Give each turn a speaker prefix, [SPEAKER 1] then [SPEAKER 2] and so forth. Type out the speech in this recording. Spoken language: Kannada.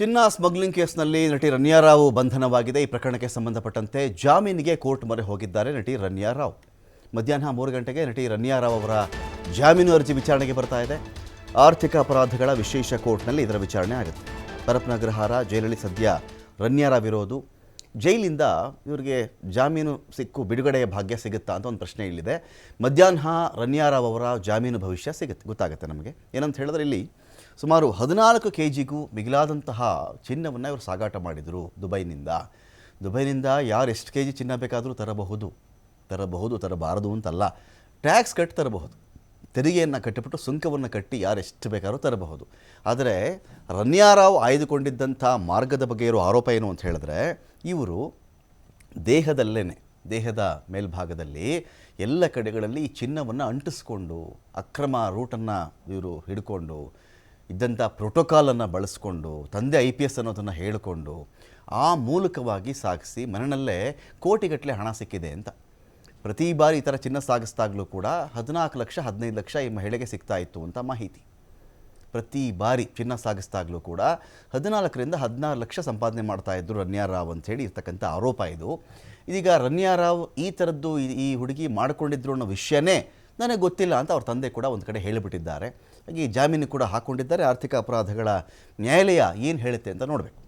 [SPEAKER 1] ಚಿನ್ನ ಸ್ಮಗ್ಲಿಂಗ್ ಕೇಸ್ನಲ್ಲಿ ನಟಿ ರನ್ಯಾ ರಾವ್ ಬಂಧನವಾಗಿದೆ. ಈ ಪ್ರಕರಣಕ್ಕೆ ಸಂಬಂಧಪಟ್ಟಂತೆ ಜಾಮೀನಿಗೆ ಕೋರ್ಟ್ ಮೊರೆ ಹೋಗಿದ್ದಾರೆ ನಟಿ ರನ್ಯಾ ರಾವ್. ಮಧ್ಯಾಹ್ನ 3 ಗಂಟೆಗೆ ನಟಿ ರನ್ಯಾ ರಾವ್ ಅವರ ಜಾಮೀನು ಅರ್ಜಿ ವಿಚಾರಣೆಗೆ ಬರ್ತಾ ಇದೆ. ಆರ್ಥಿಕ ಅಪರಾಧಗಳ ವಿಶೇಷ ಕೋರ್ಟ್ನಲ್ಲಿ ಇದರ ವಿಚಾರಣೆ ಆಗುತ್ತೆ. ಪರಪ್ನಗ್ರಹಾರ ಜೈಲಲ್ಲಿ ಸದ್ಯ ರನ್ಯಾ ರಾವ್ ಇರೋದು. ಜೈಲಿಂದ ಇವರಿಗೆ ಜಾಮೀನು ಸಿಕ್ಕು ಬಿಡುಗಡೆಯ ಭಾಗ್ಯ ಸಿಗುತ್ತಾ ಅಂತ ಒಂದು ಪ್ರಶ್ನೆ ಇಲ್ಲಿದೆ. ಮಧ್ಯಾಹ್ನ ರನ್ಯಾ ರಾವ್ ಅವರ ಜಾಮೀನು ಭವಿಷ್ಯ ಗೊತ್ತಾಗುತ್ತೆ ನಮಗೆ. ಏನಂತ ಹೇಳಿದ್ರೆ ಇಲ್ಲಿ ಸುಮಾರು 14 kgಗೂ ಮಿಗಿಲಾದಂತಹ ಚಿನ್ನವನ್ನು ಇವರು ಸಾಗಾಟ ಮಾಡಿದರು ದುಬೈನಿಂದ. ಯಾರು ಎಷ್ಟು kg ಚಿನ್ನ ಬೇಕಾದರೂ ತರಬಾರದು ಅಂತಲ್ಲ, ಟ್ಯಾಕ್ಸ್ ಕಟ್ಟಿ ತರಬಹುದು, ತೆರಿಗೆಯನ್ನು ಕಟ್ಟಿಬಿಟ್ಟು ಸುಂಕವನ್ನು ಕಟ್ಟಿ ಯಾರು ಎಷ್ಟು ಬೇಕಾದ್ರೂ ತರಬಹುದು. ಆದರೆ ರನ್ಯಾ ರಾವ್ ಆಯ್ದುಕೊಂಡಿದ್ದಂಥ ಮಾರ್ಗದ ಬಗ್ಗೆ ಇರೋ ಆರೋಪ ಏನು ಅಂತ ಹೇಳಿದ್ರೆ, ಇವರು ದೇಹದ ಮೇಲ್ಭಾಗದಲ್ಲಿ ಎಲ್ಲ ಕಡೆಗಳಲ್ಲಿ ಈ ಚಿನ್ನವನ್ನು ಅಂಟಿಸ್ಕೊಂಡು ಅಕ್ರಮ ರೂಟನ್ನು ಇವರು ಹಿಡ್ಕೊಂಡು ಇದ್ದಂಥ ಪ್ರೋಟೋಕಾಲನ್ನು ಬಳಸ್ಕೊಂಡು ತಂದೆ IPS ಅನ್ನೋದನ್ನು ಹೇಳಿಕೊಂಡು ಆ ಮೂಲಕವಾಗಿ ಸಾಗಿಸಿ ಮನೆಯಲ್ಲೇ ಕೋಟಿಗಟ್ಟಲೆ ಹಣ ಸಿಕ್ಕಿದೆ ಅಂತ. ಪ್ರತಿ ಬಾರಿ ಈ ಥರ ಚಿನ್ನ ಸಾಗಿಸಿದಾಗಲೂ ಕೂಡ 14 ಲಕ್ಷ 15 ಲಕ್ಷ ಈ ಮಹಿಳೆಗೆ ಸಿಗ್ತಾ ಇತ್ತು ಅಂತ ಮಾಹಿತಿ. ಪ್ರತಿ ಬಾರಿ ಚಿನ್ನ ಸಾಗಿಸಿದಾಗಲೂ ಕೂಡ 14ರಿಂದ 16 ಲಕ್ಷ ಸಂಪಾದನೆ ಮಾಡ್ತಾ ಇದ್ರು ರನ್ಯಾ ರಾವ್ ಅಂಥೇಳಿ ಇರ್ತಕ್ಕಂಥ ಆರೋಪ ಇದು. ಇದೀಗ ರನ್ಯಾ ರಾವ್ ಈ ಥರದ್ದು ಈ ಹುಡುಗಿ ಮಾಡಿಕೊಂಡಿದ್ರು ಅನ್ನೋ ವಿಷಯನೇ ನನಗೆ ಗೊತ್ತಿಲ್ಲ ಅಂತ ಅವ್ರ ತಂದೆ ಕೂಡ ಒಂದು ಕಡೆ ಹೇಳಿಬಿಟ್ಟಿದ್ದಾರೆ. ಹಾಗೆ ಜಾಮೀನು ಕೂಡ ಹಾಕ್ಕೊಂಡಿದ್ದಾರೆ. ಆರ್ಥಿಕ ಅಪರಾಧಗಳ ನ್ಯಾಯಾಲಯ ಏನು ಹೇಳುತ್ತೆ ಅಂತ ನೋಡಬೇಕು.